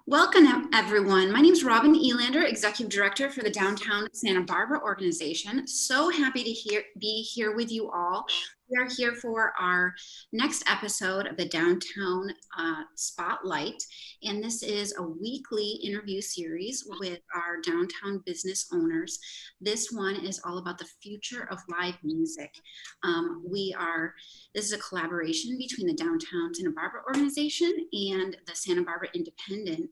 Welcome, everyone. My name is Robin Elander, Executive Director for the Downtown Santa Barbara organization. So happy to be here with you all. We are here for our next episode of the Downtown Spotlight, and this is a weekly interview series with our downtown business owners. This one is all about the future of live music. This is a collaboration between the Downtown Santa Barbara organization and the Santa Barbara Independent.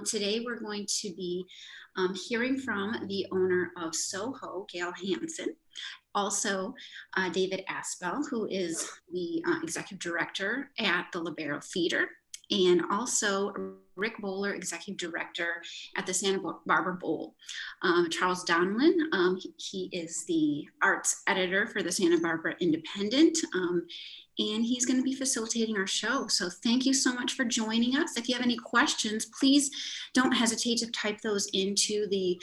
Today we're going to be hearing from the owner of SoHo, Gail Hansen, also David Asbell, who is the executive director at the Lobero Theatre, and also Rick Boller, executive director at the Santa Barbara Bowl. Charles Donelan, he is the arts editor for the Santa Barbara Independent, and he's going to be facilitating our show. So thank you so much for joining us. If you have any questions, please don't hesitate to type those into the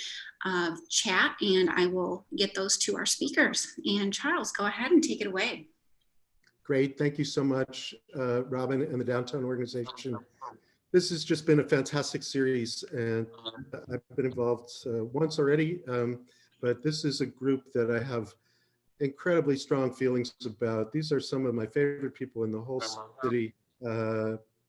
chat, and I will get those to our speakers. And Charles, go ahead and take it away. Great, thank you so much, Robin and the Downtown organization. This has just been a fantastic series, and I've been involved once already, but this is a group that I have incredibly strong feelings about. These are some of my favorite people in the whole city.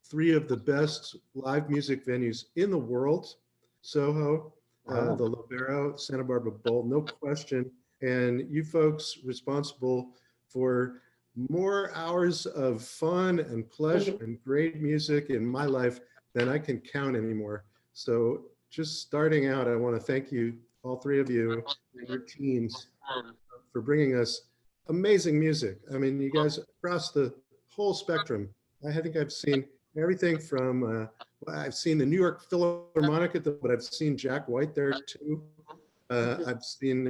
Three of the best live music venues in the world: SoHo, the Lobero, Santa Barbara Bowl, no question. And you folks responsible for more hours of fun and pleasure and great music in my life than I can count anymore. So just starting out, I want to thank you, all three of you, and your teams, for bringing us amazing music. I mean, you guys across the whole spectrum. I think I've seen everything from, I've seen the New York Philharmonic, but I've seen Jack White there too. I've seen,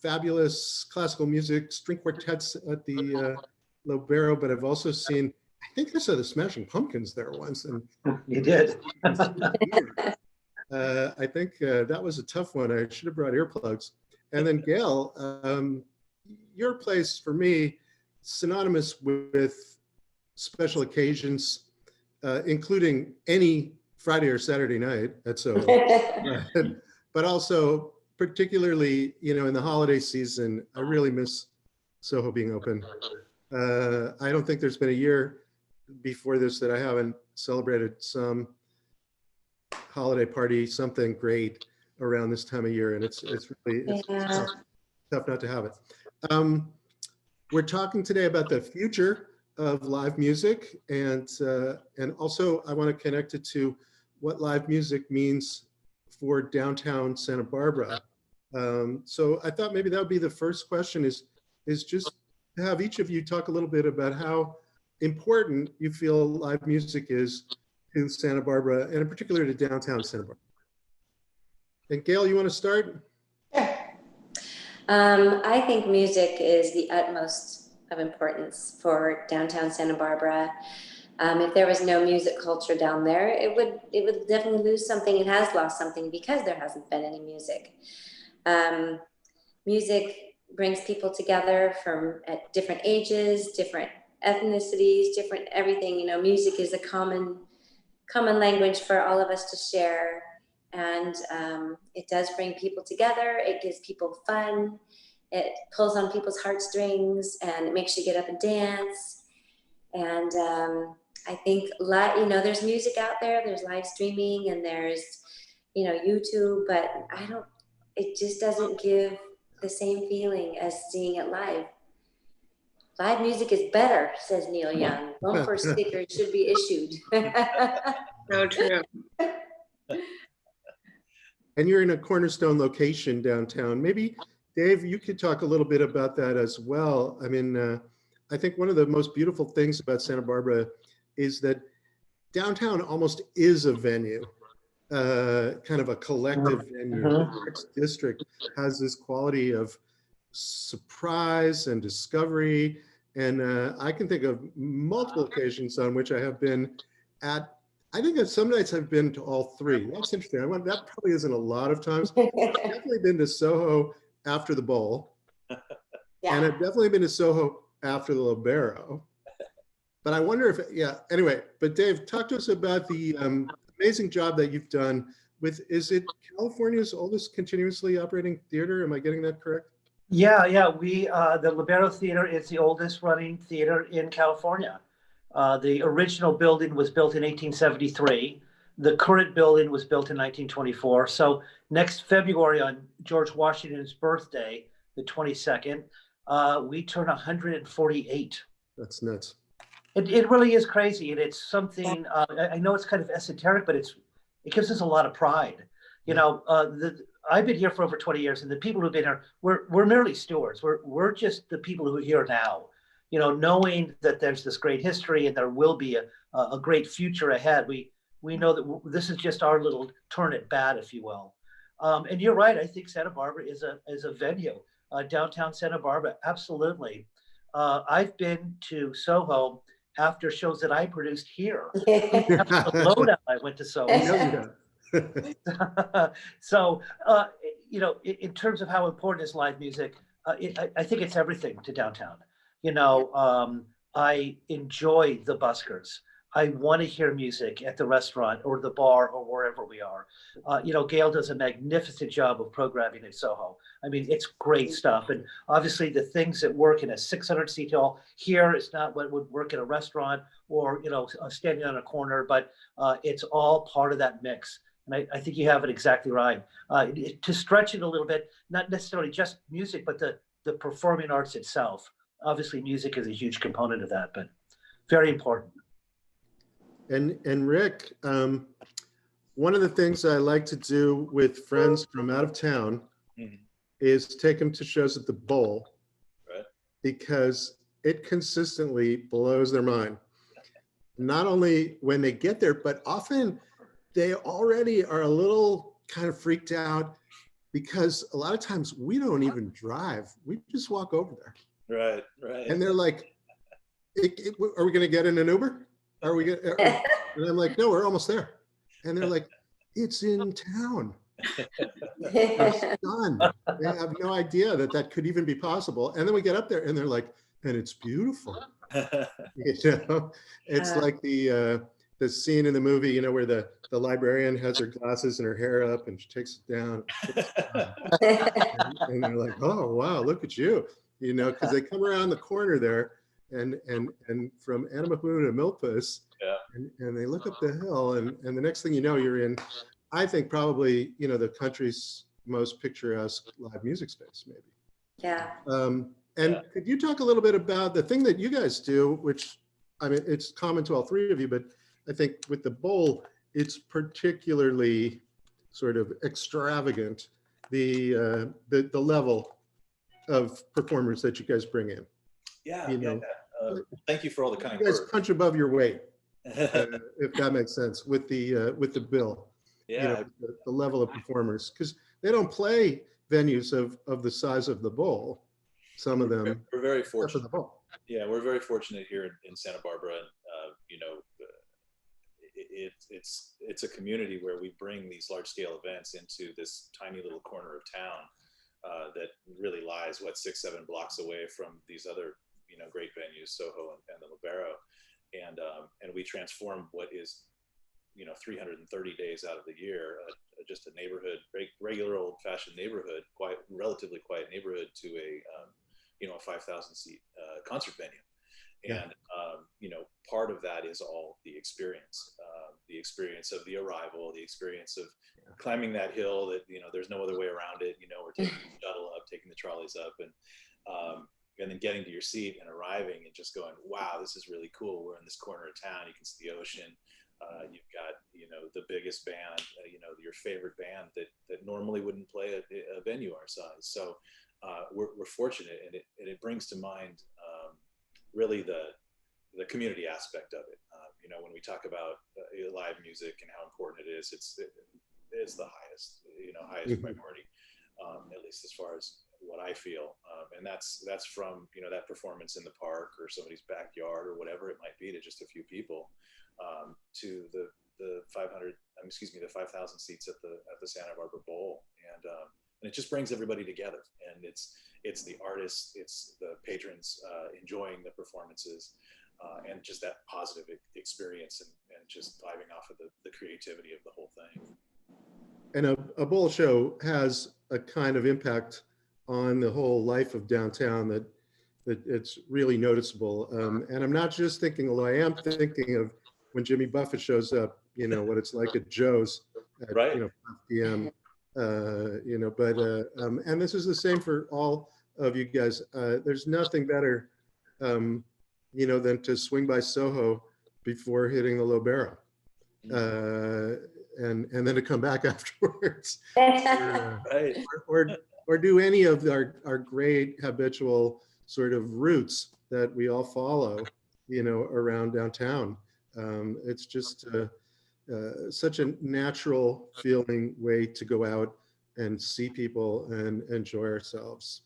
fabulous classical music, string quartets at the Lobero, but I've also seen, I think I saw the Smashing Pumpkins there once. And you did. I think that was a tough one. I should have brought earplugs. And then Gail, your place for me, synonymous with special occasions, including any Friday or Saturday night at SoHo, but also particularly, in the holiday season, I really miss SoHo being open. I don't think there's been a year before this that I haven't celebrated some holiday party, something great around this time of year, and it's tough not to have it. We're talking today about the future of live music, and also I want to connect it to what live music means for downtown Santa Barbara. So I thought maybe that would be the first question, is just to have each of you talk a little bit about how important you feel live music is to Santa Barbara, and in particular to downtown Santa Barbara. And Gail, you want to start? Sure. I think music is the utmost of importance for downtown Santa Barbara. If there was no music culture down there, it would definitely lose something. It has lost something because there hasn't been any music. Music brings people together from at different ages, different ethnicities, different everything. Music is a common language for all of us to share, and it does bring people together. It gives people fun. It pulls on people's heartstrings, and it makes you get up and dance. And I think there's music out there. There's live streaming, and there's YouTube, but it just doesn't give the same feeling as seeing it live. Live music is better, says Neil Young. Bumper stickers should be issued. So true. And you're in a cornerstone location downtown. Maybe, Dave, you could talk a little bit about that as well. I mean, I think one of the most beautiful things about Santa Barbara is that downtown almost is a venue, kind of a collective venue. The Arts District has this quality of surprise and discovery. And I can think of multiple occasions on which I have been at, I think that some nights I've been to all three. That's interesting. That probably isn't a lot of times. I've definitely been to SoHo after the Bowl. Yeah. And I've definitely been to SoHo after the Lobero. but I wonder if, yeah, anyway, but Dave, talk to us about the amazing job that you've done with, is it California's oldest continuously operating theater? Am I getting that correct? Yeah. The Lobero Theatre is the oldest running theater in California. The original building was built in 1873. The current building was built in 1924. So next February, on George Washington's birthday, the 22nd, we turn 148. That's nuts. It really is crazy, and it's something. I know it's kind of esoteric, but it gives us a lot of pride. I've been here for over 20 years, and the people who've been here, we're merely stewards. We're just the people who are here now. Knowing that there's this great history and there will be a great future ahead. We know that this is just our little turn at bat, if you will. And you're right. I think Santa Barbara is a venue. Downtown Santa Barbara, absolutely. I've been to SoHo after shows that I produced here. After Lowdown, I went to SoHo. So, in terms of how important is live music, I think it's everything to downtown. I enjoy the buskers. I want to hear music at the restaurant or the bar or wherever we are. Gail does a magnificent job of programming at SoHo. I mean, it's great stuff. And obviously the things that work in a 600-seat hall here is not what would work in a restaurant or, standing on a corner, but it's all part of that mix. And I think you have it exactly right. To stretch it a little bit, not necessarily just music, but the performing arts itself. Obviously music is a huge component of that, but very important. And Rick, one of the things I like to do with friends from out of town is take them to shows at the Bowl, right? Because it consistently blows their mind. Not only when they get there, but often they already are a little kind of freaked out because a lot of times we don't even drive. We just walk over there. Right. And they're like, are we going to get in an Uber? Are we going to? And I'm like, no, we're almost there. And they're like, it's in town. They're stunned. They have no idea that could even be possible. And then we get up there and they're like, and it's beautiful. It's like the scene in the movie, where the librarian has her glasses and her hair up and she takes it down. And they're like, oh, wow, look at you. Because they come around the corner there and from Anamahoon to Milpas, and they look up the hill and the next thing you know, you're in, I think probably, the country's most picturesque live music space, maybe. Yeah. Could you talk a little bit about the thing that you guys do, which, I mean, it's common to all three of you, but I think with the Bowl, it's particularly sort of extravagant, the level of performers that you guys bring in. Thank you for all the kind words. You guys words. punch above your weight, if that makes sense, with the bill. Yeah. The level of performers, because they don't play venues of the size of the Bowl. Some of them. We're very fortunate. Yeah, we're very fortunate here in Santa Barbara, and it's a community where we bring these large-scale events into this tiny little corner of town that really lies 6-7 blocks away from these other great venues, SoHo and the Lobero, and we transform what is 330 days out of the year, just a neighborhood, regular old-fashioned neighborhood, relatively quiet neighborhood, to a 5,000-seat concert venue. And part of that is all the experience of the arrival, the experience of climbing that hill that there's no other way around it. We're taking the shuttle up, taking the trolleys up, and then getting to your seat and arriving and just going, wow, this is really cool. We're in this corner of town. You can see the ocean. You've got the biggest band, your favorite band that normally wouldn't play a venue our size. So we're fortunate, and it brings to mind really the community aspect of it. When we talk about live music and how important it is, it's the highest priority, at least as far as what I feel. And that's from that performance in the park or somebody's backyard or whatever it might be, to just a few people, to the 5,000 seats at the Santa Barbara Bowl, and it just brings everybody together. And it's the artists, it's the patrons enjoying the performances, and just that positive experience and just vibing off of the creativity of the whole thing. And a bowl show has a kind of impact on the whole life of downtown that it's really noticeable. And I'm not just thinking, although I am thinking of when Jimmy Buffett shows up, you know, what it's like at Joe's at, Right. you know, 5 p.m. You know, but, and this is the same for all of you guys. There's nothing better, you know, than to swing by SoHo before hitting the Lobero. And then to come back afterwards, Right. or do any of our great habitual sort of routes that we all follow, you know, around downtown. It's just such a natural feeling way to go out and see people and enjoy ourselves.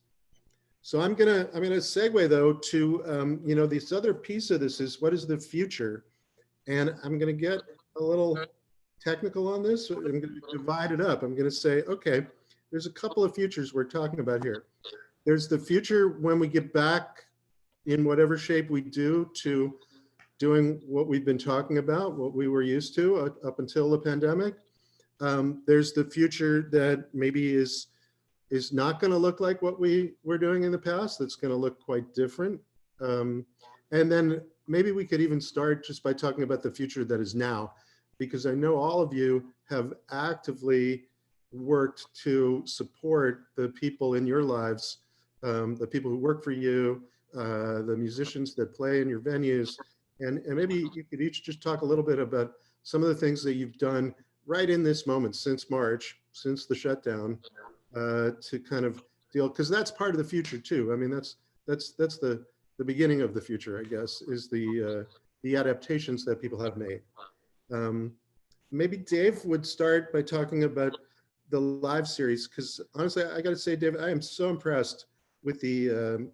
So I'm gonna segue though to you know, this other piece of this is what is the future, and I'm gonna get a little technical on this. I'm going to divide it up. I'm going to say, okay, there's a couple of futures we're talking about here. There's the future when we get back in whatever shape we do to doing what we've been talking about, what we were used to up until the pandemic. There's the future that maybe is not going to look like what we were doing in the past. That's going to look quite different. And then maybe we could even start just by talking about the future that is now, because I know all of you have actively worked to support the people in your lives, the people who work for you, the musicians that play in your venues. And maybe you could each just talk a little bit about some of the things that you've done right in this moment since March, since the shutdown, to kind of deal, because that's part of the future too. I mean, that's the beginning of the future, I guess, is the adaptations that people have made. Maybe Dave would start by talking about the live series, because honestly, I got to say, Dave, I am so impressed with the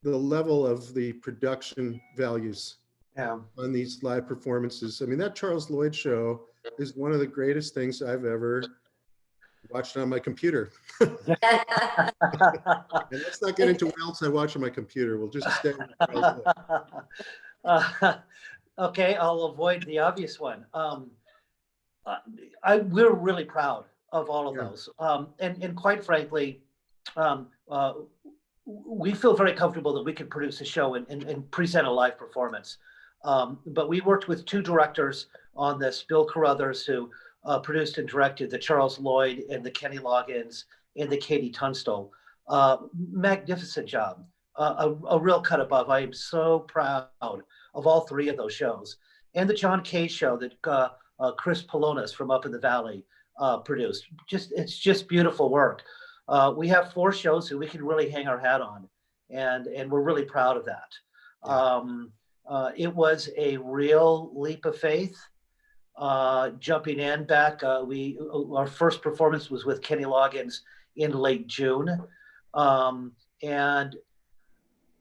level of the production values on these live performances. I mean, that Charles Lloyd show is one of the greatest things I've ever watched on my computer. And let's not get into what else I watch on my computer. We'll just stay with Charles Lloyd. Okay, I'll avoid the obvious one. We're really proud of all of those. And quite frankly, we feel very comfortable that we can produce a show and present a live performance. But we worked with 2 directors on this, Bill Carruthers, who produced and directed the Charles Lloyd and the Kenny Loggins and the Katie Tunstall. Magnificent job, a real cut above. I am so proud of all 3 of those shows. And the John Kay show that Chris Polonis from up in the Valley produced. It's just beautiful work. We have 4 shows that we can really hang our hat on, and we're really proud of that. It was a real leap of faith. Jumping in back, our first performance was with Kenny Loggins in late June, and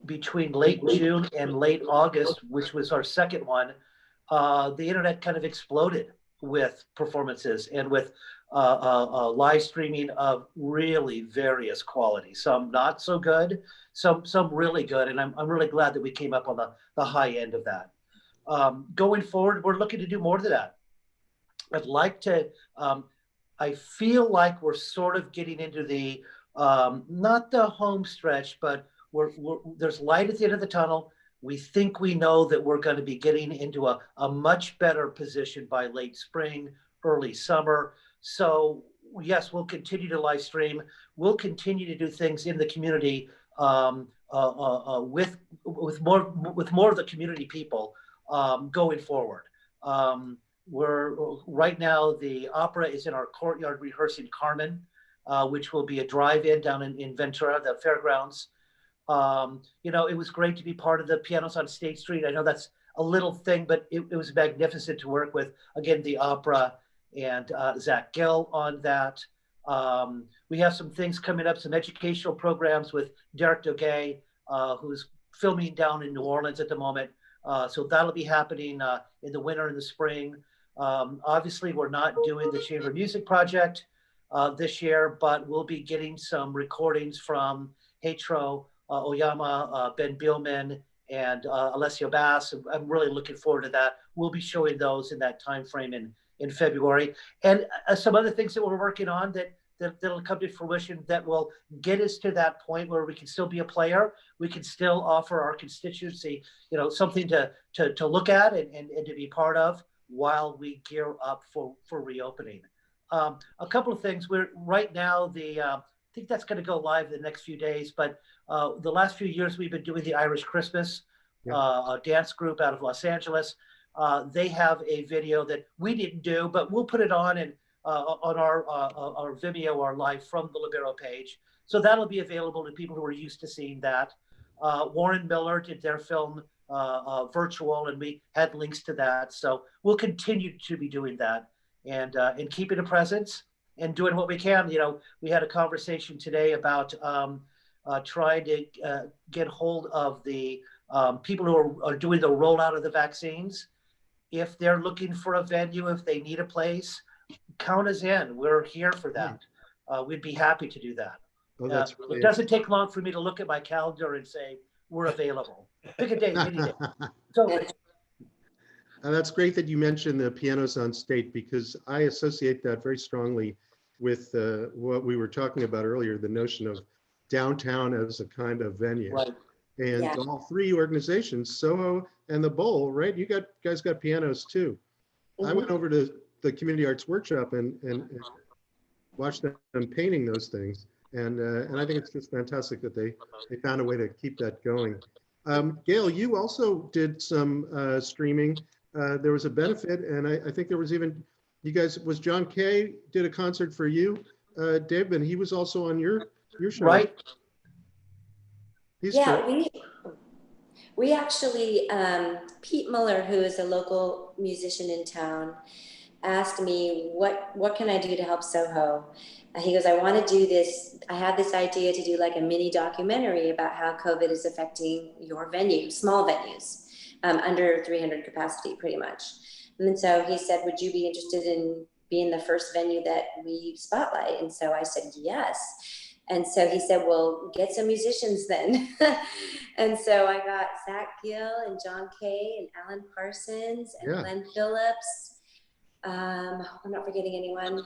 between late June and late August, which was our second one, the internet kind of exploded with performances and with live streaming of really various quality. Some not so good, some really good, and I'm really glad that we came up on the high end of that. Going forward, we're looking to do more than that. I'd like to. I feel like we're sort of getting into the not the home stretch, but there's light at the end of the tunnel. We think we know that we're going to be getting into a much better position by late spring, early summer. So yes, we'll continue to live stream. We'll continue to do things in the community with more of the community people going forward. We're right now, the opera is in our courtyard rehearsing Carmen, which will be a drive-in down in Ventura, the fairgrounds. You know, it was great to be part of the Pianos on State Street. I know that's a little thing, but it was magnificent to work with, again, the opera and Zach Gill on that. We have some things coming up, some educational programs with Derek Doguet, who's filming down in New Orleans at the moment. So that'll be happening in the winter and the spring. Obviously, we're not doing the Chamber Music Project this year, but we'll be getting some recordings from Hatro, Oyama, Ben Bielman, and Alessio Bass. I'm really looking forward to that. We'll be showing those in that time frame in February, and some other things that we're working on that'll come to fruition that will get us to that point where we can still be a player. We can still offer our constituency, something to look at and to be part of while we gear up for reopening. A couple of things. We're right now, I think that's going to go live the next few days, but the last few years we've been doing the Irish Christmas, a dance group out of Los Angeles. They have a video that we didn't do, but we'll put it on on our Vimeo, our live from the Lobero page. So that'll be available to people who are used to seeing that. Warren Miller did their film virtual, and we had links to that. So we'll continue to be doing that and keeping a presence and doing what we can. We had a conversation today about trying to get hold of the people who are doing the rollout of the vaccines. If they're looking for a venue, if they need a place, count us in. We're here for that. We'd be happy to do that. Oh, that's really it doesn't take long for me to look at my calendar and say, we're available. Pick a day, any day. So that's great that you mentioned the Pianos on State, because I associate that very strongly with what we were talking about earlier, the notion of downtown as a kind of venue. Right. And all three organizations, SoHo and the Bowl, right? You guys got pianos too. I went over to the Community Arts Workshop and watched them painting those things. And I think it's just fantastic that they found a way to keep that going. Gail, you also did some streaming. There was a benefit, and I think there was even, was John Kay did a concert for you, Deb, and he was also on your show. Right. We actually, Pete Muller, who is a local musician in town, asked me, what can I do to help SoHo? He goes, I want to do this. I had this idea to do like a mini documentary about how COVID is affecting your venue, small venues, under 300 capacity pretty much. And so he said, would you be interested in being the first venue that we spotlight? And so I said, yes. And so he said, well, get some musicians then. And so I got Zach Gill and John Kay and Alan Parsons and Glenn Phillips. I'm not forgetting anyone.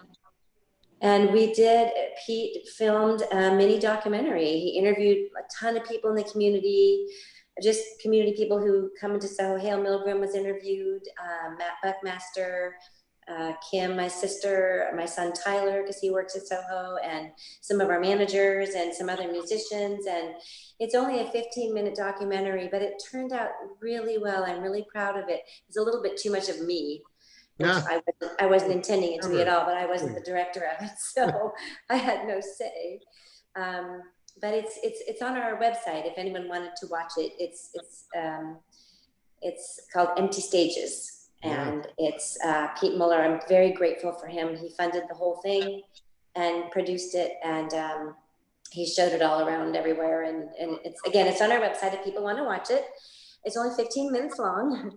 And Pete filmed a mini documentary. He interviewed a ton of people in the community, just community people who come into Soho. Hale Milgram was interviewed, Matt Buckmaster, Kim, my sister, my son Tyler, because he works at SoHo, and some of our managers and some other musicians. And it's only a 15-minute documentary, but it turned out really well. I'm really proud of it. It's a little bit too much of me. I wasn't intending it to be at all, but I wasn't the director of it, so I had no say. But it's on our website if anyone wanted to watch it. It's called Empty Stages, and it's Pete Muller. I'm very grateful for him. He funded the whole thing and produced it, and he showed it all around everywhere. And it's on our website if people want to watch it. It's only 15 minutes long.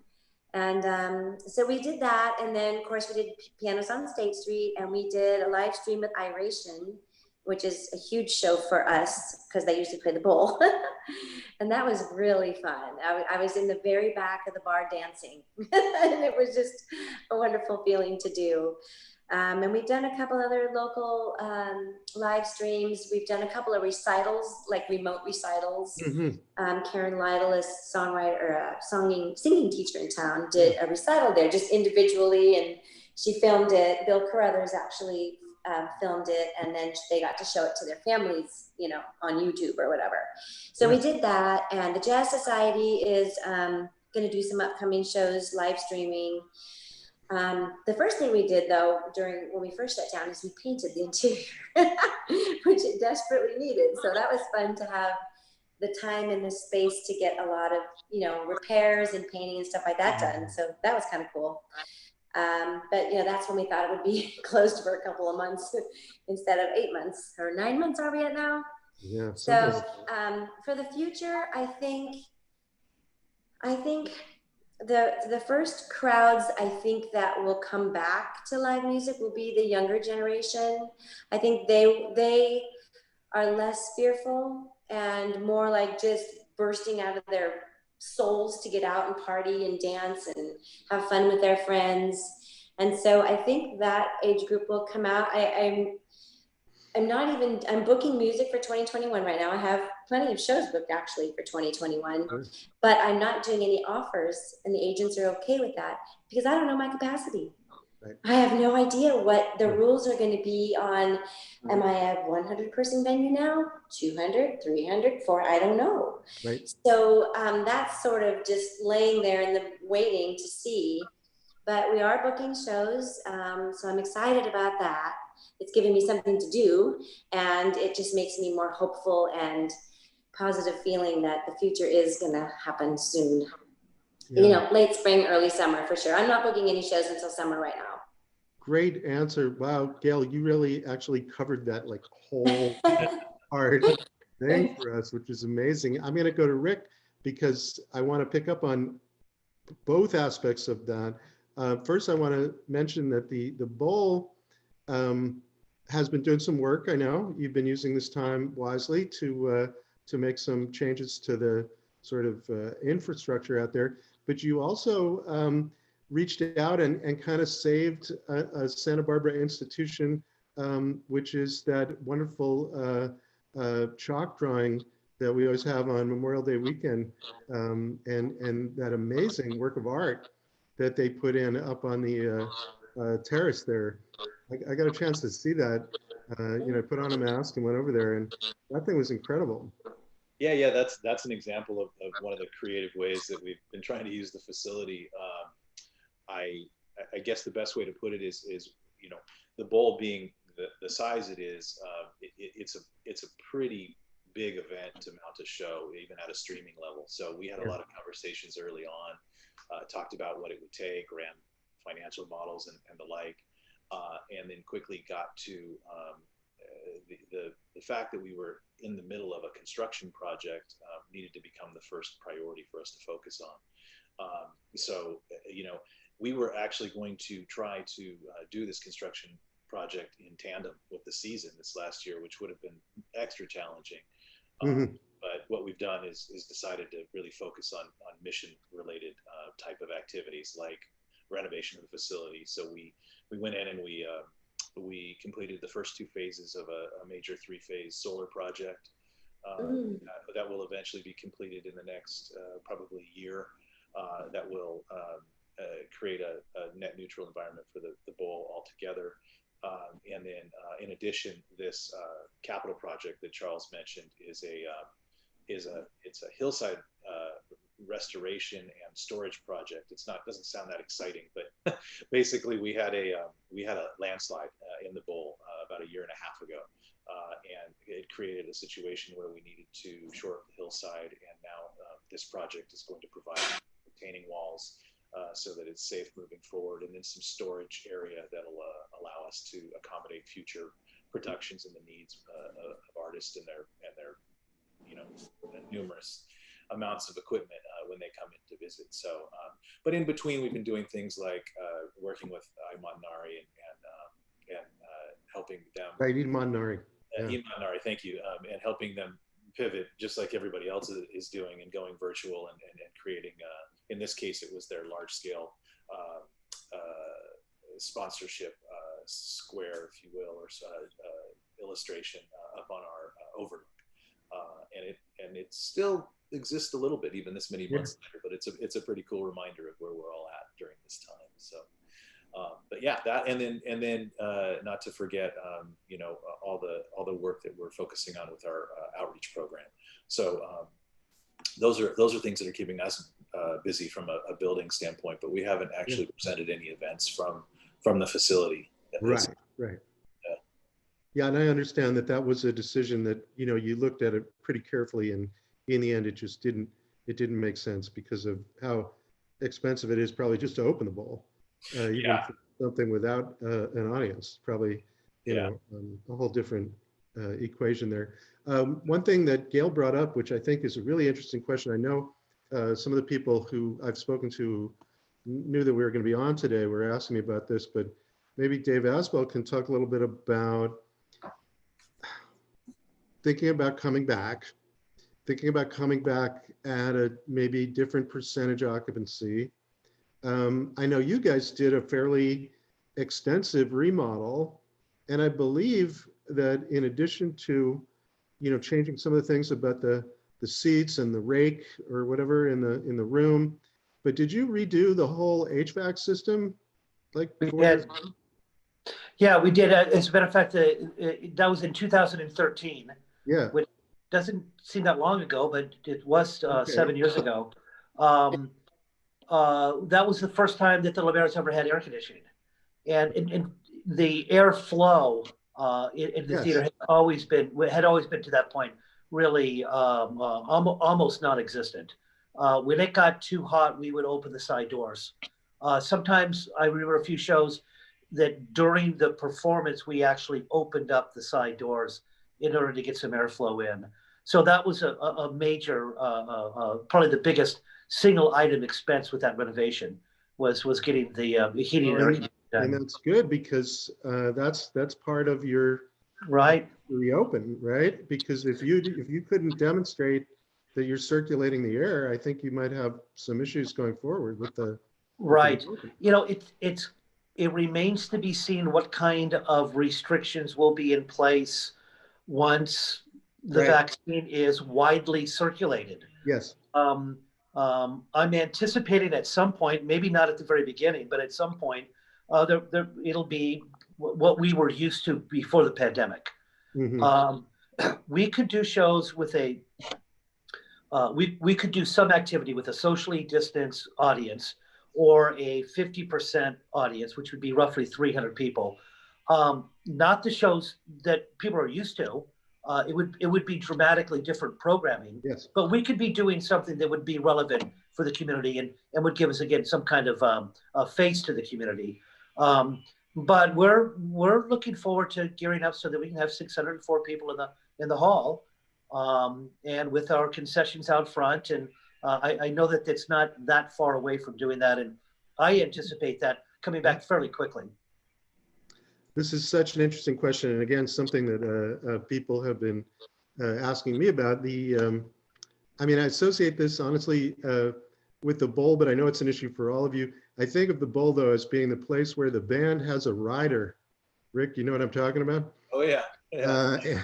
And so we did that, and then of course we did Pianos on State Street, and we did a live stream with Iration, which is a huge show for us because they usually play the bowl. And that was really fun. I was in the very back of the bar dancing, and it was just a wonderful feeling to do. And we've done a couple other local live streams. We've done a couple of recitals, like remote recitals. Karen Lytle, a songwriter, or a singing teacher in town, did a recital there just individually, and she filmed it. Bill Carruthers actually filmed it, and then they got to show it to their families, on YouTube or whatever. So we did that, and the Jazz Society is going to do some upcoming shows, live streaming. The first thing we did, though, when we first shut down, is we painted the interior, which it desperately needed. So that was fun to have the time and the space to get a lot of, repairs and painting and stuff like that done. So that was kind of cool. But that's when we thought it would be closed for a couple of months instead of 8 months, or 9 months are we at now? Yeah. So for the future, I think the first crowds that will come back to live music will be the younger generation. I think they are less fearful and more like just bursting out of their souls to get out and party and dance and have fun with their friends. And so I think that age group will come out. I'm booking music for 2021 right now. I have plenty of shows booked actually for 2021, but I'm not doing any offers, and the agents are okay with that because I don't know my capacity. Right. I have no idea what the rules are going to be on. Am I a 100-person venue now? 200, 300, 400? I don't know. Right. So that's sort of just laying there and waiting to see. But we are booking shows, so I'm excited about that. It's giving me something to do, and it just makes me more hopeful and positive feeling that the future is going to happen soon. Yeah. You know, late spring, early summer for sure. I'm not booking any shows until summer right now. Great answer. Wow, Gail, you really actually covered that like whole hard thing for us, which is amazing. I'm going to go to Rick because I want to pick up on both aspects of that. First, I want to mention that the Bowl has been doing some work. I know you've been using this time wisely to make some changes to the sort of infrastructure out there. But you also reached out and kind of saved a Santa Barbara institution, which is that wonderful chalk drawing that we always have on Memorial Day weekend, and that amazing work of art that they put in up on the terrace there. I got a chance to see that. You know, put on a mask and went over there, and that thing was incredible. Yeah, that's an example of one of the creative ways that we've been trying to use the facility. I guess the best way to put it is you know, the Bowl being the size it is, it's a pretty big event to mount a show, even at a streaming level. So we had a lot of conversations early on, talked about what it would take, ran financial models and the like, and then quickly got to the fact that we were in the middle of a construction project needed to become the first priority for us to focus on. So, you know, we were actually going to try to do this construction project in tandem with the season this last year, which would have been extra challenging. But what we've done is decided to really focus on mission related type of activities like renovation of the facility. So we went in and we completed the first 2 phases of a major 3-phase solar project that will eventually be completed in the next probably year. That will create a net neutral environment for the Bowl altogether. And then in addition, this capital project that Charles mentioned is a hillside restoration and storage project. Doesn't sound that exciting, but basically we had a landslide in the Bowl about 1.5 years ago, and it created a situation where we needed to shore up the hillside, and now this project is going to provide retaining walls so that it's safe moving forward, and then some storage area that'll allow us to accommodate future productions and the needs of artists and their you know, numerous amounts of equipment when they come in to visit. So, but in between, we've been doing things like working with Iman Nari and helping them. Right, Iman Nari. Iman Nari, thank you, and helping them pivot just like everybody else is doing and going virtual and creating. In this case, it was their large-scale sponsorship square, if you will, or illustration up on our overlook, and it still exists a little bit even this many months later. But it's a pretty cool reminder of where we're all at during this time. So, but yeah, that and then not to forget, you know, all the work that we're focusing on with our outreach program. So. Those are things that are keeping us busy from a building standpoint, but we haven't actually presented any events from the facility. Right. Yeah, and I understand that was a decision that, you know, you looked at it pretty carefully, and in the end, it just didn't make sense because of how expensive it is probably just to open the Bowl, even for something without an audience. Probably, you know, a whole different equation there. One thing that Gail brought up, which I think is a really interesting question. I know some of the people who I've spoken to knew that we were going to be on today were asking me about this, but maybe David Asbell can talk a little bit about thinking about coming back thinking about coming back at a maybe different percentage occupancy. I know you guys did a fairly extensive remodel, and I believe that in addition to, changing some of the things about the seats and the rake or whatever in the room, but did you redo the whole HVAC system? Like We did. Yeah, we did. As a matter of fact, that was in 2013. Yeah. Which doesn't seem that long ago, but it was Okay. 7 years ago. That was the first time that the Loberos ever had air conditioning, and the airflow in the Yes. theater had always been to that point really almost non-existent. When it got too hot, we would open the side doors. Sometimes I remember a few shows that during the performance we actually opened up the side doors in order to get some airflow in. So that was a major, probably the biggest single item expense with that renovation was getting the heating and air conditioning done. And that's good because that's part of your Right. reopen, right? Because if you couldn't demonstrate that you're circulating the air, I think you might have some issues going forward with the Right. It remains to be seen what kind of restrictions will be in place once the vaccine is widely circulated. Yes. I'm anticipating at some point, maybe not at the very beginning, but at some point, it'll be what we were used to before the pandemic. Mm-hmm. We could do shows with we could do some activity with a socially distanced audience or a 50% audience, which would be roughly 300 people. Not the shows that people are used to. It would be dramatically different programming. Yes. But we could be doing something that would be relevant for the community and would give us, again, some kind of a face to the community. But we're looking forward to gearing up so that we can have 604 people in the hall, and with our concessions out front. And I know that it's not that far away from doing that, and I anticipate that coming back fairly quickly. This is such an interesting question, and again, something that people have been asking me about. I associate this honestly with the bowl, but I know it's an issue for all of you. I think of the bowl though as being the place where the band has a rider. Rick, you know what I'm talking about? Oh yeah.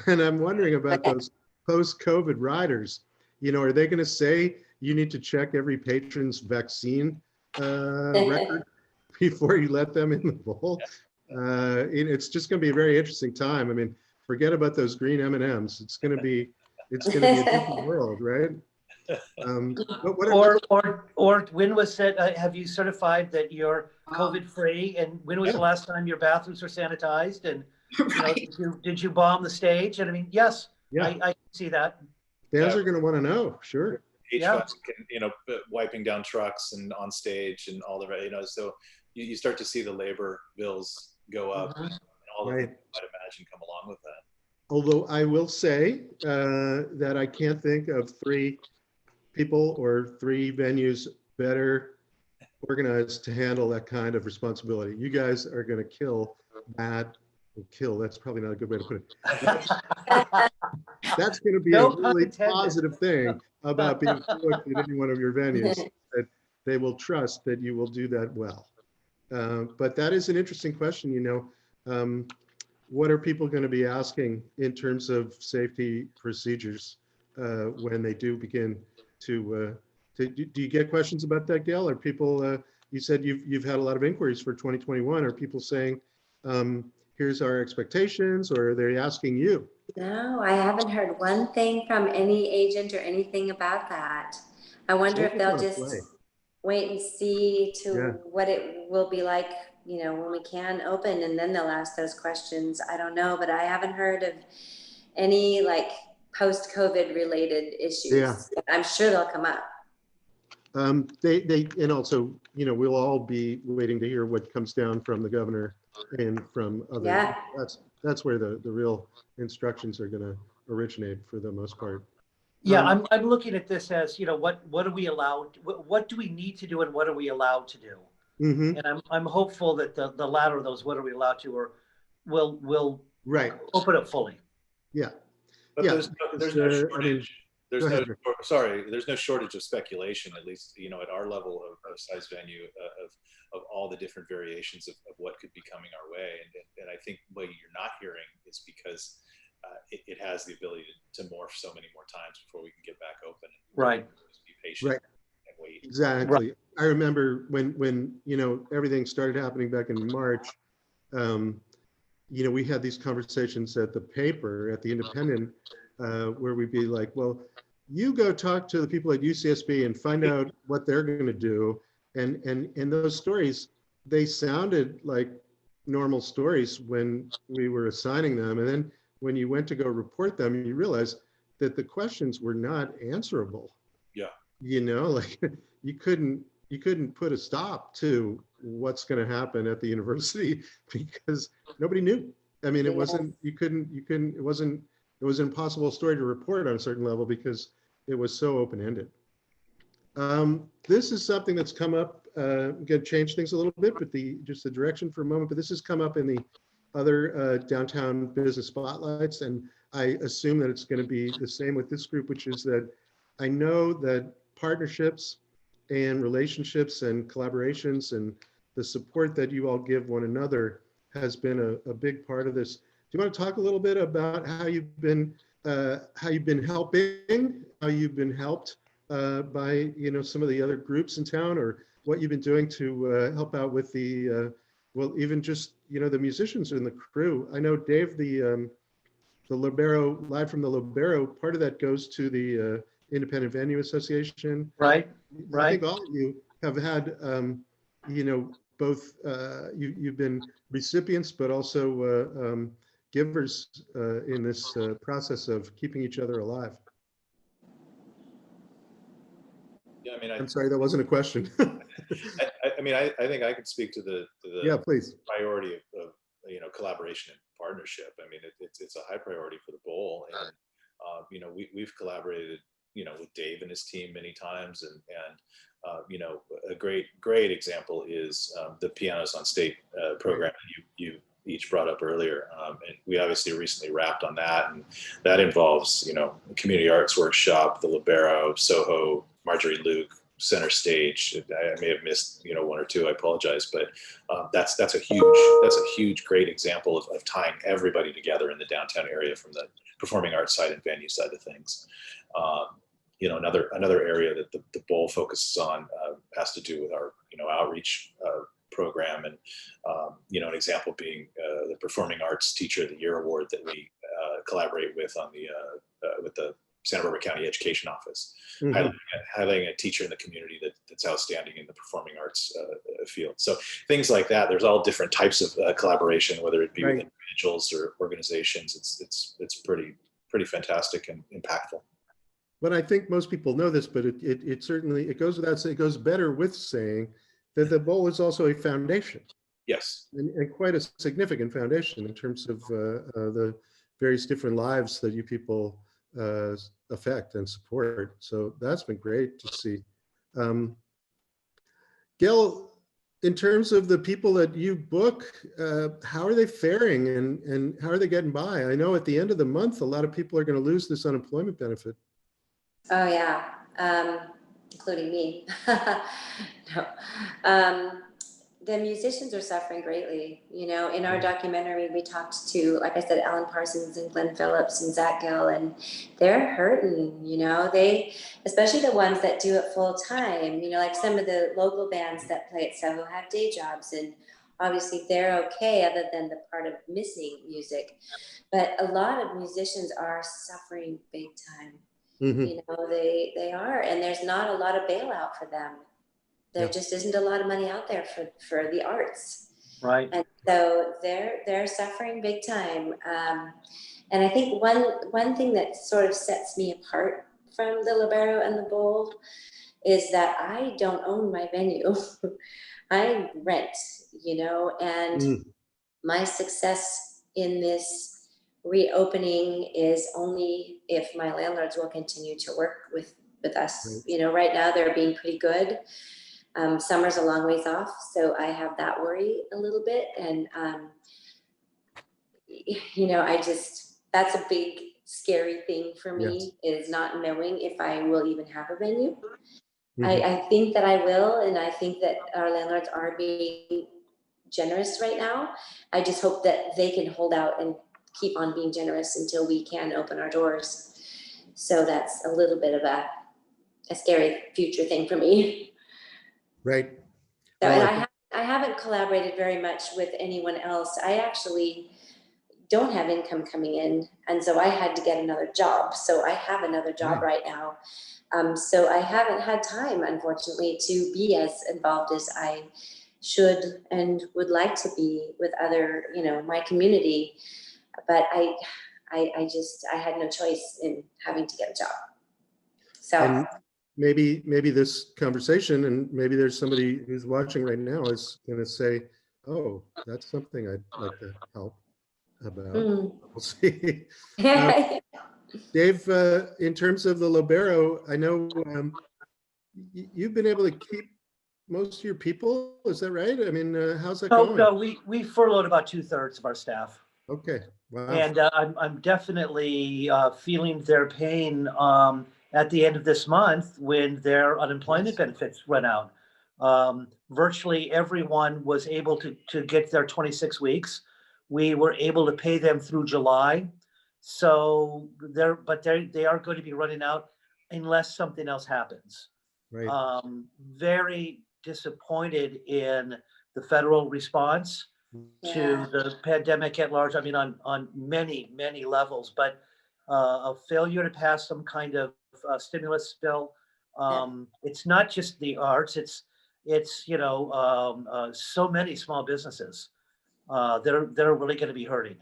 And I'm wondering about those post-COVID riders. Are they going to say you need to check every patron's vaccine record before you let them in the bowl? It's just going to be a very interesting time. Forget about those green M&Ms. It's going to be a different world, right? Or when was said, have you certified that you're COVID-free? And when was the last time your bathrooms were sanitized? And did you bomb the stage? And yes, I can see that. Fans are going to want to know, sure. HVAC, wiping down trucks and on stage and all the so you start to see the labor bills go up, and all the things you might imagine come along with that. Although I will say that I can't think of 3 people or 3 venues better organized to handle that kind of responsibility. You guys are going to kill that. Kill, that's probably not a good way to put it. That's going to be a really positive thing about being booked at any one of your venues, that they will trust that you will do that well. But that is an interesting question. What are people going to be asking in terms of safety procedures when they do begin to do you get questions about that, Gail? Are people, you said you've had a lot of inquiries for 2021. Are people saying, here's our expectations, or are they asking you? No, I haven't heard one thing from any agent or anything about that. I wonder if they'll just wait and see what it will be like, when we can open, and then they'll ask those questions. I don't know, but I haven't heard of any post-COVID related issues. Yeah. I'm sure they'll come up. And also, we'll all be waiting to hear what comes down from the governor and from other. Yeah. That's where the real instructions are going to originate for the most part. Yeah, I'm looking at this as, what are we allowed? What do we need to do, and what are we allowed to do? Mm-hmm. And I'm hopeful that the latter of those, what are we allowed to, or will open up fully. Yeah. But there's no shortage. there's Go no, ahead, Rick. sorry, there's no shortage of speculation, at least, you know, at our level of size venue, of all the different variations of what could be coming our way. And I think what you're not hearing is because it has the ability to morph so many more times before we can get back open. Right. Just be patient Right. and wait. Exactly. I remember when you know, everything started happening back in March, you know, we had these conversations at the paper, at the Independent, where we'd be like, well, you go talk to the people at UCSB and find out what they're going to do. And those stories, they sounded like normal stories when we were assigning them. And then when you went to go report them, you realized that the questions were not answerable. Yeah. You know, like you couldn't put a stop to what's going to happen at the university because nobody knew. I mean, it wasn't, it was an impossible story to report on a certain level because it was so open-ended. This is something that's come up, I'm going to change things a little bit, but just the direction for a moment, but this has come up in the other downtown business spotlights. And I assume that it's going to be the same with this group, which is that I know that partnerships and relationships and collaborations and the support that you all give one another has been a big part of this. Do you want to talk a little bit about how you've been helping, how you've been helped by, you know, some of the other groups in town, or what you've been doing to help out with the, well, even just, you know, the musicians and the crew. I know Dave, the Lobero, Live from the Lobero, part of that goes to the Independent Venue Association. Right. I think all of you have had, you know, both, you've been recipients, but also givers in this process of keeping each other alive. Yeah, I mean, I'm sorry, that wasn't a question. I mean, I think I could speak to the Yeah, please. priority of you know, collaboration and partnership. I mean, it's a high priority for the bowl, and you know, we've collaborated, you know, with Dave and his team many times, and you know, a great example is the Pianos on State program you each brought up earlier, and we obviously recently wrapped on that, and that involves, you know, community arts workshop, the Lobero, SoHo, Marjorie Luke, Center Stage. I may have missed, you know, one or two. I apologize, but that's a huge great example of tying everybody together in the downtown area from the performing arts side and venue side of things. You know, another area that the bowl focuses on has to do with our, you know, outreach program, and you know, an example being the Performing Arts Teacher of the Year award that we collaborate with on the with the Santa Barbara County Education Office, highlighting a teacher in the community that's outstanding in the performing arts field. So things like that. There's all different types of collaboration, whether it be with individuals or organizations. It's pretty fantastic and impactful. But I think most people know this, but it certainly, it goes without saying, it goes better with saying that the bowl is also a foundation. Yes. And quite a significant foundation in terms of the various different lives that you people affect and support. So that's been great to see. Gail, in terms of the people that you book, how are they faring and how are they getting by? I know at the end of the month, a lot of people are going to lose this unemployment benefit. Oh yeah, including me. No. The musicians are suffering greatly. You know, in our documentary, we talked to, like I said, Alan Parsons and Glenn Phillips and Zach Gill, and they're hurting, you know, especially the ones that do it full time, you know, like some of the local bands that play at SoHo have day jobs, and obviously they're okay other than the part of missing music. But a lot of musicians are suffering big time. You know, they are, and there's not a lot of bailout for them. There just isn't a lot of money out there for the arts. Right. And so they're suffering big time. And I think one thing that sort of sets me apart from the Lobero and the Bowl is that I don't own my venue. I rent, you know, and my success in this reopening is only if my landlords will continue to work with us. You know, right now they're being pretty good. Summer's a long ways off, so I have that worry a little bit. And, you know, that's a big scary thing for me is not knowing if I will even have a venue. I think that I will, and I think that our landlords are being generous right now. I just hope that they can hold out and keep on being generous until we can open our doors. So that's a little bit of a scary future thing for me. Right. So, Well, and I haven't collaborated very much with anyone else. I actually don't have income coming in, and so I had to get another job. So I have another job right now. So I haven't had time, unfortunately, to be as involved as I should and would like to be with other, my community. But I had no choice in having to get a job. So. And maybe this conversation, and maybe there's somebody who's watching right now is going to say, oh, that's something I'd like to help about. We'll see. Dave, in terms of the Lobero, I know you've been able to keep most of your people. Is that right? I mean, how's that going? No, we furloughed about 2/3 of our staff. Okay. Wow. And I'm definitely feeling their pain at the end of this month when their unemployment benefits run out. Virtually everyone was able to get their 26 weeks. We were able to pay them through July. So they are going to be running out unless something else happens. Right. Very disappointed in the federal response to the pandemic at large. I mean, on many, many levels, but a failure to pass some kind of stimulus bill. It's not just the arts. It's so many small businesses that are really going to be hurting.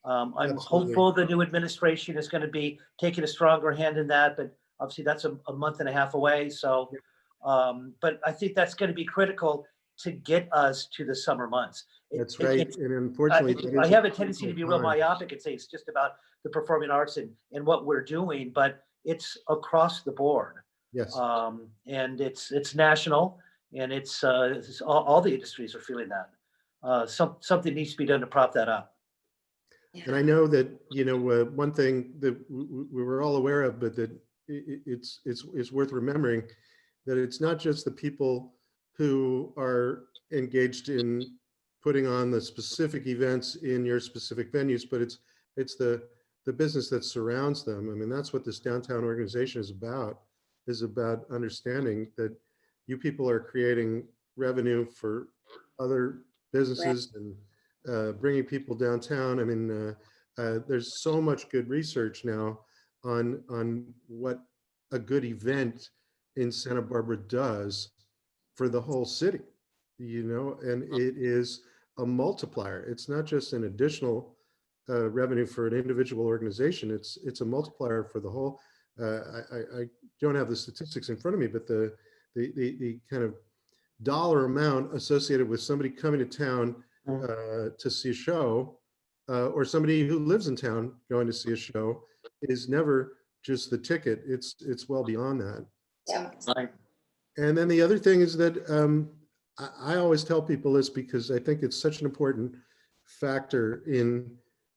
I'm hopeful the new administration is going to be taking a stronger hand in that, but obviously that's a month and a half away. So, but I think that's going to be critical to get us to the summer months. That's right. And unfortunately, I have a tendency to be real myopic and say it's just about the performing arts and what we're doing, but it's across the board. Yes. And it's national, and it's all the industries are feeling that. Something needs to be done to prop that up. And I know that, one thing that we were all aware of, but that it's worth remembering that it's not just the people who are engaged in putting on the specific events in your specific venues, but it's the business that surrounds them. I mean, that's what this downtown organization is about understanding that you people are creating revenue for other businesses and bringing people downtown. I mean, there's so much good research now on what a good event in Santa Barbara does for the whole city, and it is a multiplier. It's not just an additional revenue for an individual organization. It's a multiplier for the whole. I don't have the statistics in front of me, but the kind of dollar amount associated with somebody coming to town to see a show, or somebody who lives in town going to see a show, is never just the ticket. It's well beyond that. Yeah. Right. And then the other thing is that I always tell people this because I think it's such an important factor in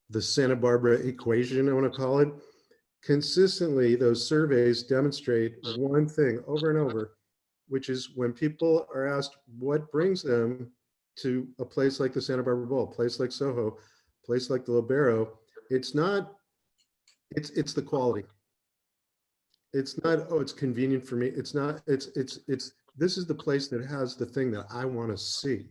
the Santa Barbara equation, I want to call it. Consistently, those surveys demonstrate one thing over and over, which is when people are asked what brings them to a place like the Santa Barbara Bowl, a place like SoHo, a place like the Lobero, it's the quality. It's not, oh, it's convenient for me. It's not, this is the place that has the thing that I want to see.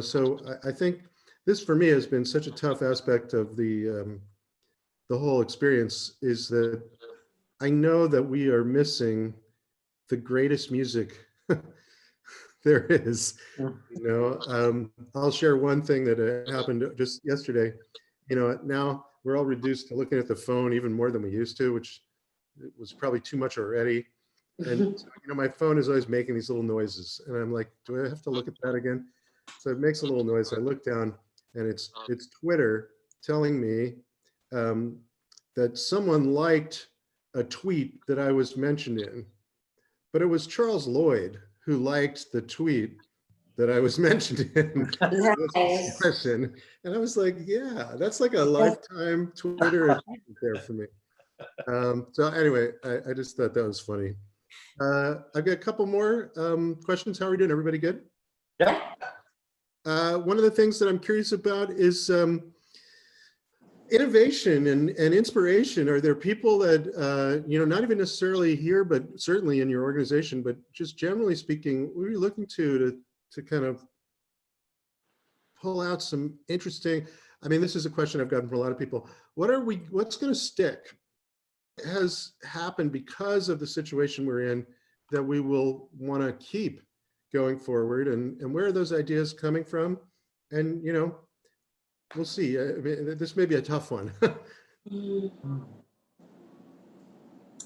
So I think this for me has been such a tough aspect of the whole experience, is that I know that we are missing the greatest music there is. I'll share one thing that happened just yesterday. Now we're all reduced to looking at the phone even more than we used to, which was probably too much already. And my phone is always making these little noises, and I'm like, do I have to look at that again? So it makes a little noise. I look down, and it's Twitter telling me that someone liked a tweet that I was mentioned in, but it was Charles Lloyd who liked the tweet that I was mentioned in this Nice. discussion. And I was like, yeah, that's like a lifetime Twitter achievement there for me. So anyway, I just thought that was funny. I've got a couple more questions. How are we doing? Everybody good? Yeah. One of the things that I'm curious about is innovation and inspiration. Are there people that, not even necessarily here, but certainly in your organization, but just generally speaking, what are you looking to kind of pull out some interesting, I mean, this is a question I've gotten from a lot of people. What's going to stick has happened because of the situation we're in that we will want to keep going forward, and where are those ideas coming from? And, we'll see. I mean, this may be a tough one.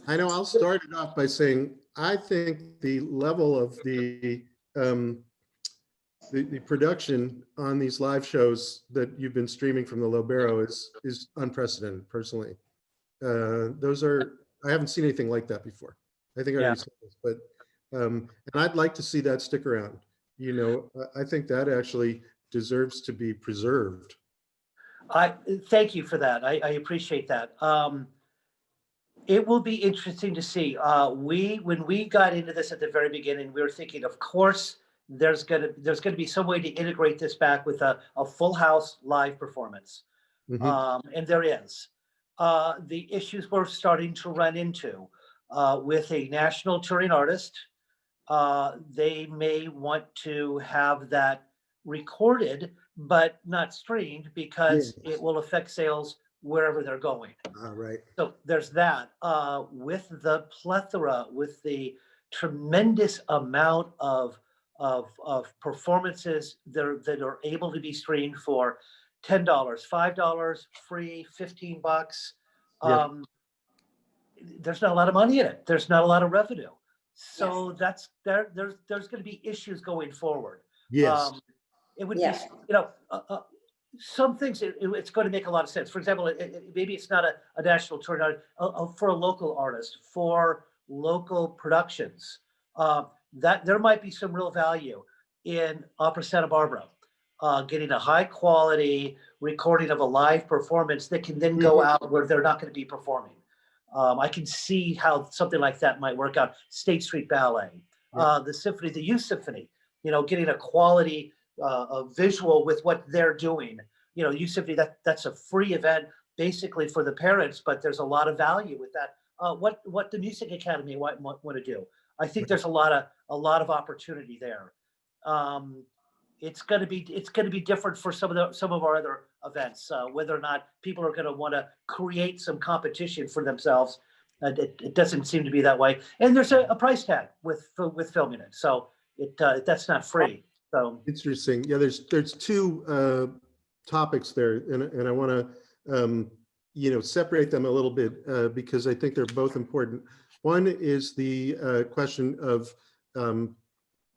I know I'll start it off by saying, I think the level of the production on these live shows that you've been streaming from the Lobero is unprecedented, personally. I haven't seen anything like that before. I think I already said this, but, and I'd like to see that stick around. I think that actually deserves to be preserved. I thank you for that. I appreciate that. It will be interesting to see. When we got into this at the very beginning, we were thinking, of course, there's gonna be some way to integrate this back with a full house live performance, and there is. The issues we're starting to run into with a national touring artist, they may want to have that recorded but not streamed because it will affect sales wherever they're going. Right. So there's that. With the plethora, with the tremendous amount of performances that are able to be streamed for $10, $5, free, $15. There's not a lot of money in it. There's not a lot of revenue. So there's going to be issues going forward. Yes. It would be, some things it's going to make a lot of sense. For example, maybe it's not a national tour, for a local artist, for local productions, that there might be some real value in Opera Santa Barbara, getting a high quality recording of a live performance that can then go out where they're not going to be performing. I can see how something like that might work out. State Street Ballet, the symphony, the youth symphony, getting a quality a visual with what they're doing. Youth symphony, that's a free event basically for the parents, but there's a lot of value with that. What the Music Academy might want to do. I think there's a lot of opportunity there. It's going to be different for some of our other events, whether or not people are going to want to create some competition for themselves. It doesn't seem to be that way, and there's a price tag with filming it, so that's not free. So interesting. Yeah, there's two topics there, and I want to separate them a little bit because I think they're both important. One is the question of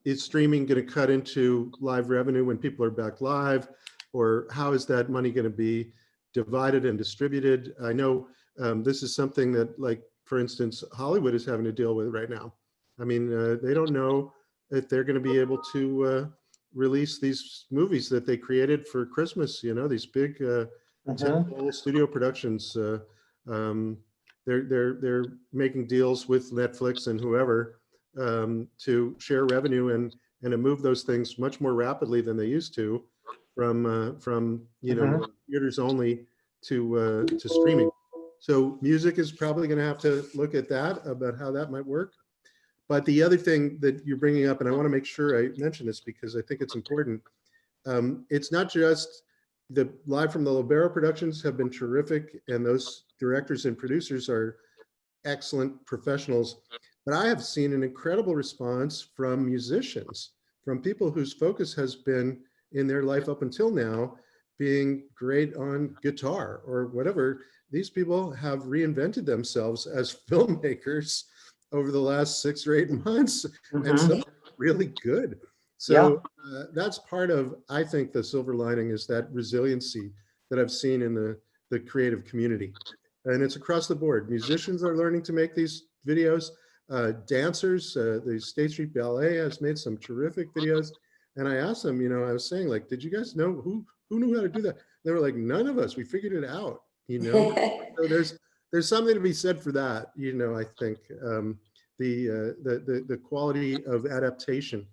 is streaming going to cut into live revenue when people are back live, or how is that money going to be divided and distributed? I know this is something that, like, for instance, Hollywood is having to deal with right now. I mean, they don't know if they're going to be able to release these movies that they created for Christmas, these big tentpole studio productions. They're making deals with Netflix and whoever to share revenue and to move those things much more rapidly than they used to, from theaters only to streaming. So music is probably going to have to look at that, about how that might work. But the other thing that you're bringing up, and I want to make sure I mention this because I think it's important, it's not just the live from the Lobero productions have been terrific, and those directors and producers are excellent professionals. But I have seen an incredible response from musicians, from people whose focus has been in their life up until now being great on guitar or whatever. These people have reinvented themselves as filmmakers over the last 6 or 8 months, and some really good. So that's part of, I think, the silver lining is that resiliency that I've seen in the creative community. And it's across the board. Musicians are learning to make these videos. Dancers, the State Street Ballet has made some terrific videos. And I asked them, I was saying, like, did you guys know who knew how to do that? They were like, none of us. We figured it out. So there's something to be said for that. I think the quality of adaptation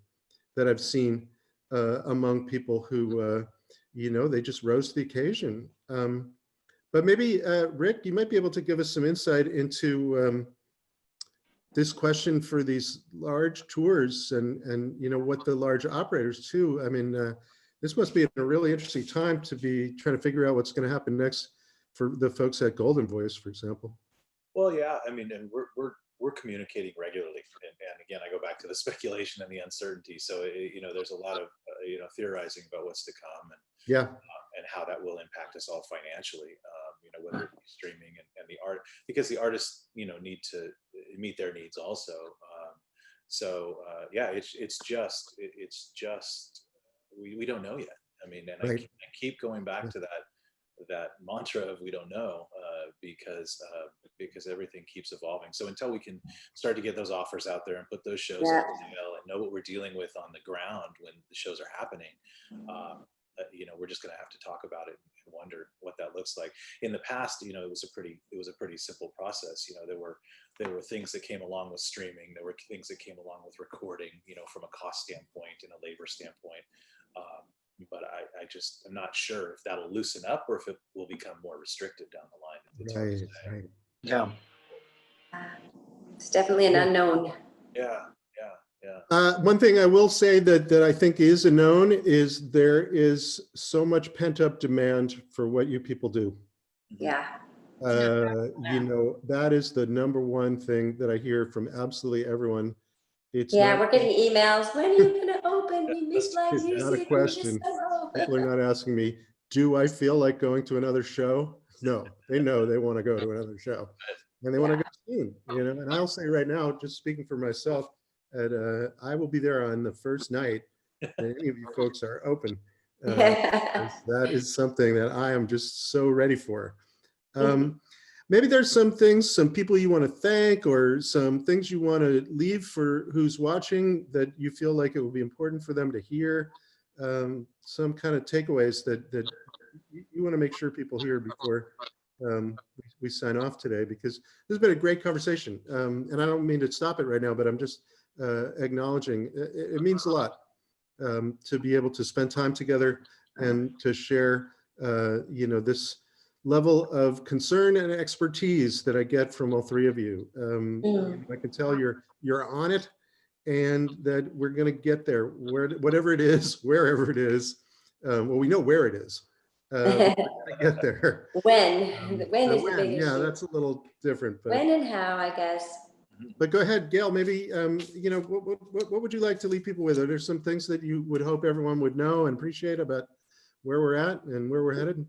that I've seen among people who they just rose to the occasion. But maybe Rick, you might be able to give us some insight into this question for these large tours and what the large operators too. I mean, this must be a really interesting time to be trying to figure out what's going to happen next for the folks at Golden Voice, for example. Well, yeah, I mean, and we're communicating regularly, and again, I go back to the speculation and the uncertainty. So there's a lot of theorizing about what's to come, and how that will impact us all financially. Whether it be streaming and the art, because the artists need to meet their needs also. It's just we don't know yet. I mean, and I keep going back to that mantra of we don't know, because everything keeps evolving. So until we can start to get those offers out there and put those shows out and know what we're dealing with on the ground when the shows are happening, we're just going to have to talk about it and wonder what that looks like. In the past, it was a pretty simple process. There were things that came along with streaming. There were things that came along with recording, from a cost standpoint and a labor standpoint. But I'm not sure if that'll loosen up or if it will become more restricted down the line. It's hard to say. Right. Yeah. It's definitely an unknown. Yeah. One thing I will say that I think is a known is there is so much pent up demand for what you people do. Yeah. That is the number one thing that I hear from absolutely everyone. We're getting emails. When are you going to open? We miss live music. It's not a question. People are not asking me, do I feel like going to another show? No, they know they want to go to another show, and they want to go soon. And I'll say right now, just speaking for myself, I will be there on the first night that any of you folks are open. That is something that I am just so ready for. Maybe there's some people you want to thank, or some things you want to leave for who's watching that you feel like it will be important for them to hear. Some kind of takeaways that you want to make sure people hear before we sign off today, because this has been a great conversation. And I don't mean to stop it right now, but I'm just acknowledging it means a lot to be able to spend time together and to share this level of concern and expertise that I get from all three of you. I can tell you're on it, and that we're going to get there, whatever it is, wherever it is. Well, we know where it is. We're going to get there. When is the big issue. Yeah, that's a little different. But when and how, I guess. But go ahead, Gail, maybe, what would you like to leave people with? Are there some things that you would hope everyone would know and appreciate about where we're at and where we're headed?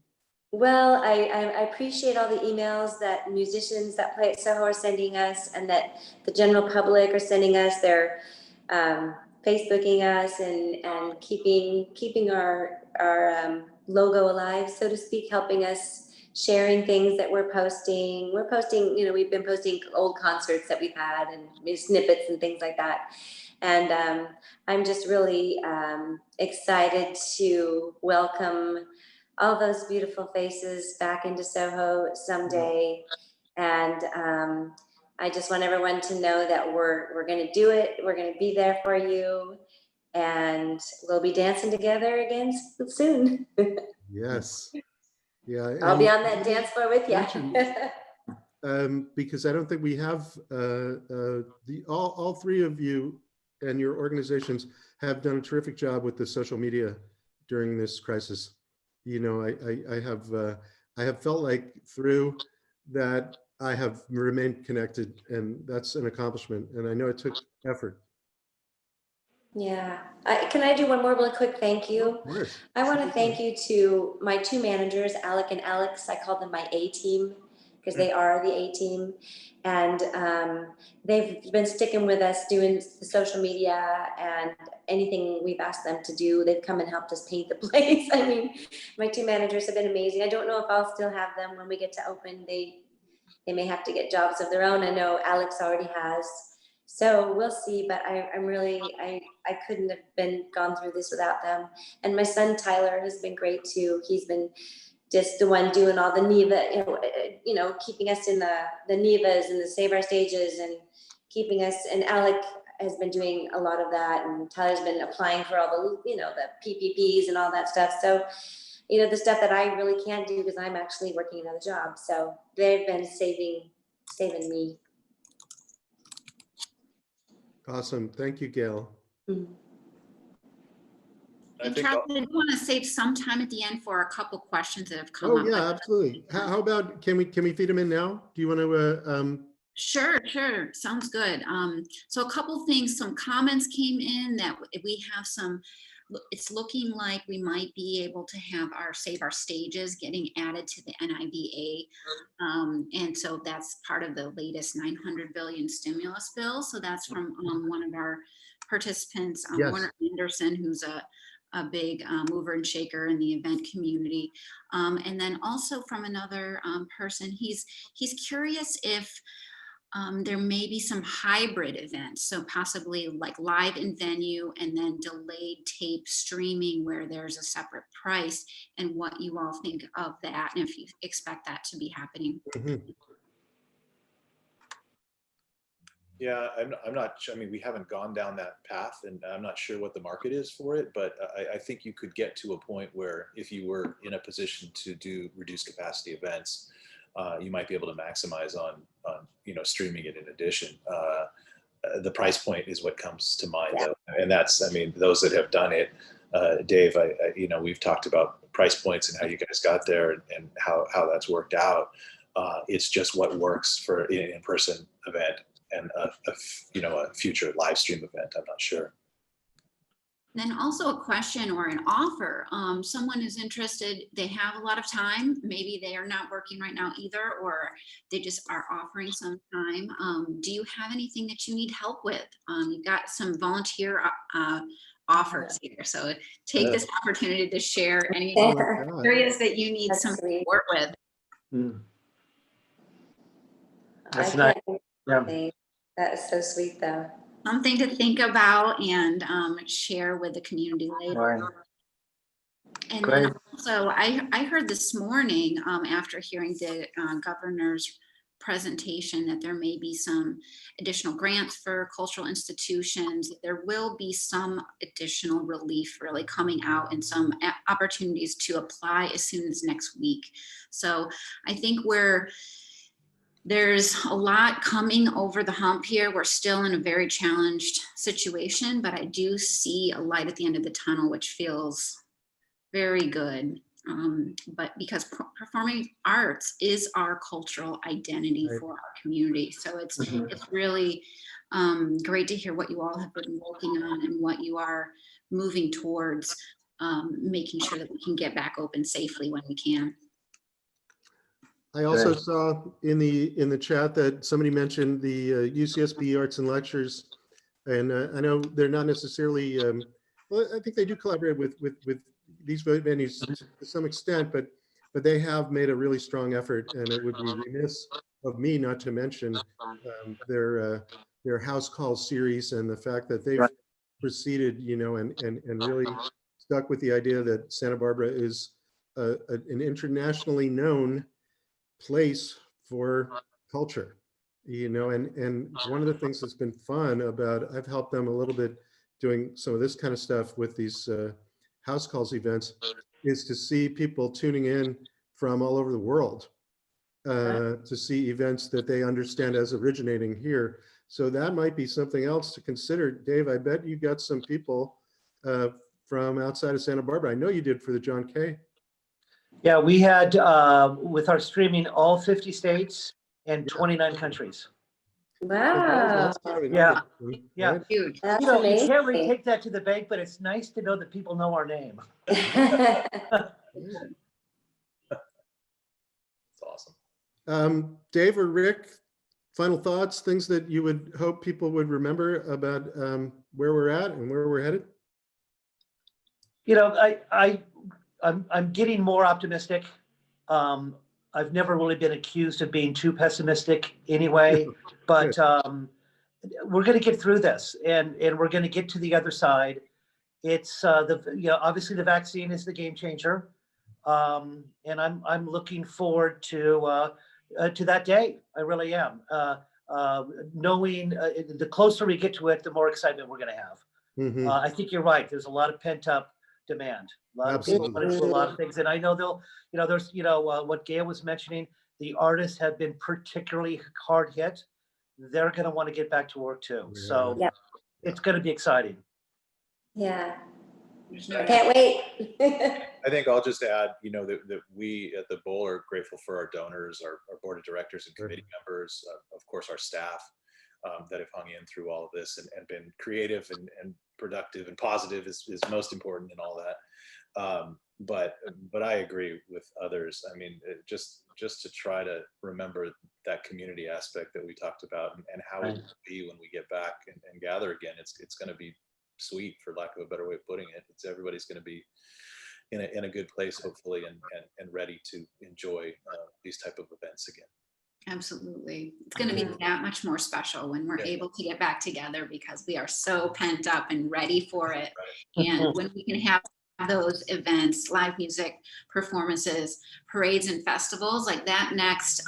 Well, I appreciate all the emails that musicians that play at SoHo are sending us, and that the general public are sending us. They're Facebooking us and keeping our logo alive, so to speak, helping us, sharing things that we're posting. We've been posting old concerts that we've had and snippets and things like that. And I'm just really excited to welcome all those beautiful faces back into SoHo someday. And I just want everyone to know that we're going to do it. We're going to be there for you, and we'll be dancing together again soon. Yes. Yeah. I'll be on that dance floor with you. Because I don't think we have all three of you and your organizations have done a terrific job with the social media during this crisis. I have felt like through that I have remained connected, and that's an accomplishment. And I know it took effort. Yeah. Can I do one more really quick thank you? Of course. I want to thank you to my two managers, Alec and Alex. I call them my A team because they are the A team. And they've been sticking with us doing the social media and anything we've asked them to do. They've come and helped us paint the place. I mean, my two managers have been amazing. I don't know if I'll still have them when we get to open. They may have to get jobs of their own. I know Alex already has. So we'll see, but I'm really, I couldn't have gone through this without them. And my son Tyler has been great too. He's been just the one doing all the NEVA, keeping us in the NEVAs and the Save Our Stages, and keeping us, and Alec has been doing a lot of that, and Tyler's been applying for all the, the PPPs and all that stuff. So, the stuff that I really can't do because I'm actually working another job. So they've been saving me. Awesome. Thank you, Gail. Mm-hmm. And Charlie, I do want to save some time at the end for a couple questions that have come up. Oh yeah, absolutely. How about, can we feed them in now? Do you want to? Sure. Sounds good. So a couple things, some comments came in that we have some, it's looking like we might be able to have our Save Our Stages getting added to the NIVA. And so that's part of the latest 900 billion stimulus bill. So that's from one of our participants, Yes. Warner Anderson, who's a big mover and shaker in the event community. And then also from another person, he's curious if there may be some hybrid events, so possibly like live in venue and then delayed tape streaming where there's a separate price, and what you all think of that, and if you expect that to be happening. Mm-hmm. Yeah, I'm not sure. I mean, we haven't gone down that path, and I'm not sure what the market is for it, but I think you could get to a point where if you were in a position to do reduced capacity events, you might be able to maximize on streaming it in addition. The price point is what comes to mind, though. And that's, I mean, those that have done it, Dave, we've talked about price points and how you guys got there and how that's worked out. It's just what works for an in-person event and a future live stream event. I'm not sure. Then also a question or an offer. Someone is interested, they have a lot of time, maybe they are not working right now either, or they just are offering some time. Do you have anything that you need help with? You've got some volunteer offers here, so take this opportunity to share any areas that you need some support with. That's nice. Yeah. That is so sweet, though. Something to think about and share with the community later. Right. And Great. then also, I heard this morning after hearing the governor's presentation that there may be some additional grants for cultural institutions. There will be some additional relief really coming out and some opportunities to apply as soon as next week. So I think there's a lot coming over the hump here. We're still in a very challenged situation, but I do see a light at the end of the tunnel, which feels very good. But because performing arts is our cultural identity for our community. So it's really great to hear what you all have been working on and what you are moving towards, making sure that we can get back open safely when we can. I also saw in the chat that somebody mentioned the UCSB Arts and Lectures, and I know they're not necessarily. Well, I think they do collaborate with these venues to some extent, but they have made a really strong effort, and it would be remiss of me not to mention their house call series and the fact that they've proceeded, and really stuck with the idea that Santa Barbara is an internationally known place for culture, and one of the things that's been fun about, I've helped them a little bit doing some of this kind of stuff with these house calls events, is to see people tuning in from all over the world to see events that they understand as originating here. So that might be something else to consider. Dave, I bet you got some people from outside of Santa Barbara. I know you did for the John Kay. Yeah, we had, with our streaming, all 50 states and 29 countries. Wow. Yeah. Yeah. Huge. That's You amazing. can't really take that to the bank, but it's nice to know that people know our name. That's awesome. Dave or Rick, final thoughts, things that you would hope people would remember about where we're at and where we're headed? I'm getting more optimistic. I've never really been accused of being too pessimistic anyway, but we're going to get through this, and we're going to get to the other side. It's obviously the vaccine is the game changer, and I'm looking forward to that day. I really am. Knowing the closer we get to it, the more excitement we're going to have. Mhm. I think you're right. There's a lot of pent up demand. A lot of people want to do a lot of things, and I know there's what Gail was mentioning. The artists have been particularly hard hit. They're going to want to get back to work too. So Yep. it's going to be exciting. Yeah. Yeah. I can't wait. I think I'll just add, that we at the Bowl are grateful for our donors, our board of directors and committee members, of course, our staff that have hung in through all of this and been creative and productive and positive is most important in all that. But I agree with others. I mean, just to try to remember that community aspect that we talked about and how it will be when we get back and gather again. It's going to be sweet, for lack of a better way of putting it. Everybody's going to be in a good place, hopefully, and ready to enjoy these type of events again. Absolutely. It's going to be that much more special when we're able to get back together, because we are so pent up and ready for it. And when we can have those events, live music, performances, parades, and festivals like that next,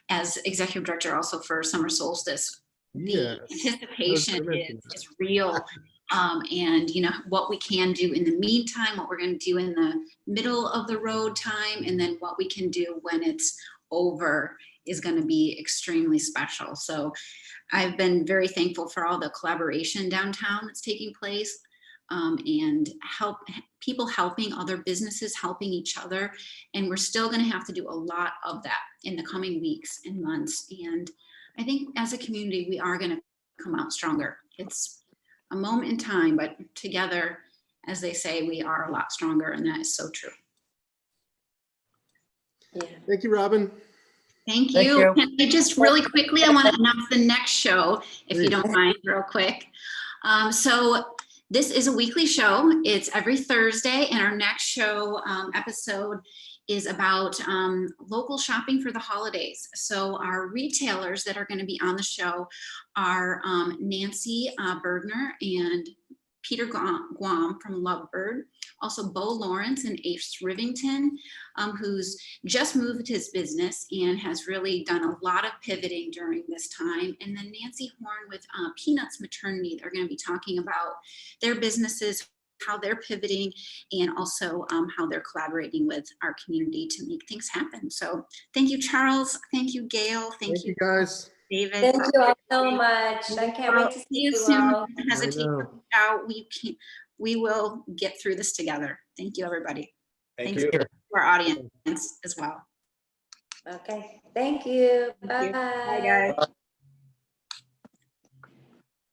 as executive director also for Summer Solstice, the anticipation is real. And what we can do in the meantime, what we're going to do in the middle of the road time, and then what we can do when it's over is going to be extremely special. So I've been very thankful for all the collaboration downtown that's taking place, and people helping other businesses, helping each other. And we're still going to have to do a lot of that in the coming weeks and months. And I think as a community, we are going to come out stronger. It's a moment in time, but together, as they say, we are a lot stronger, and that is so true. Yeah. Thank you, Robin. Thank you. Can I just really quickly, I want to announce the next show, if you don't mind, real quick. So this is a weekly show. It's every Thursday, and our next show episode is about local shopping for the holidays. So our retailers that are going to be on the show are Nancy Bergner and Peter Guam from Lovebird, also Bo Lawrence and Ace Rivington, who's just moved his business and has really done a lot of pivoting during this time. And then Nancy Horn with Peanuts Maternity, they're going to be talking about their businesses, how they're pivoting, and also how they're collaborating with our community to make things happen. So thank you, Charles. Thank you, Gail. Thank you, guys. David. Thank you all so much. I can't wait to see you soon. all. Don't hesitate to reach out. We will get through this together. Thank you, everybody. Thank Thanks you. to our audience as well. Okay. Thank you. Thank you. Bye. Bye, guys.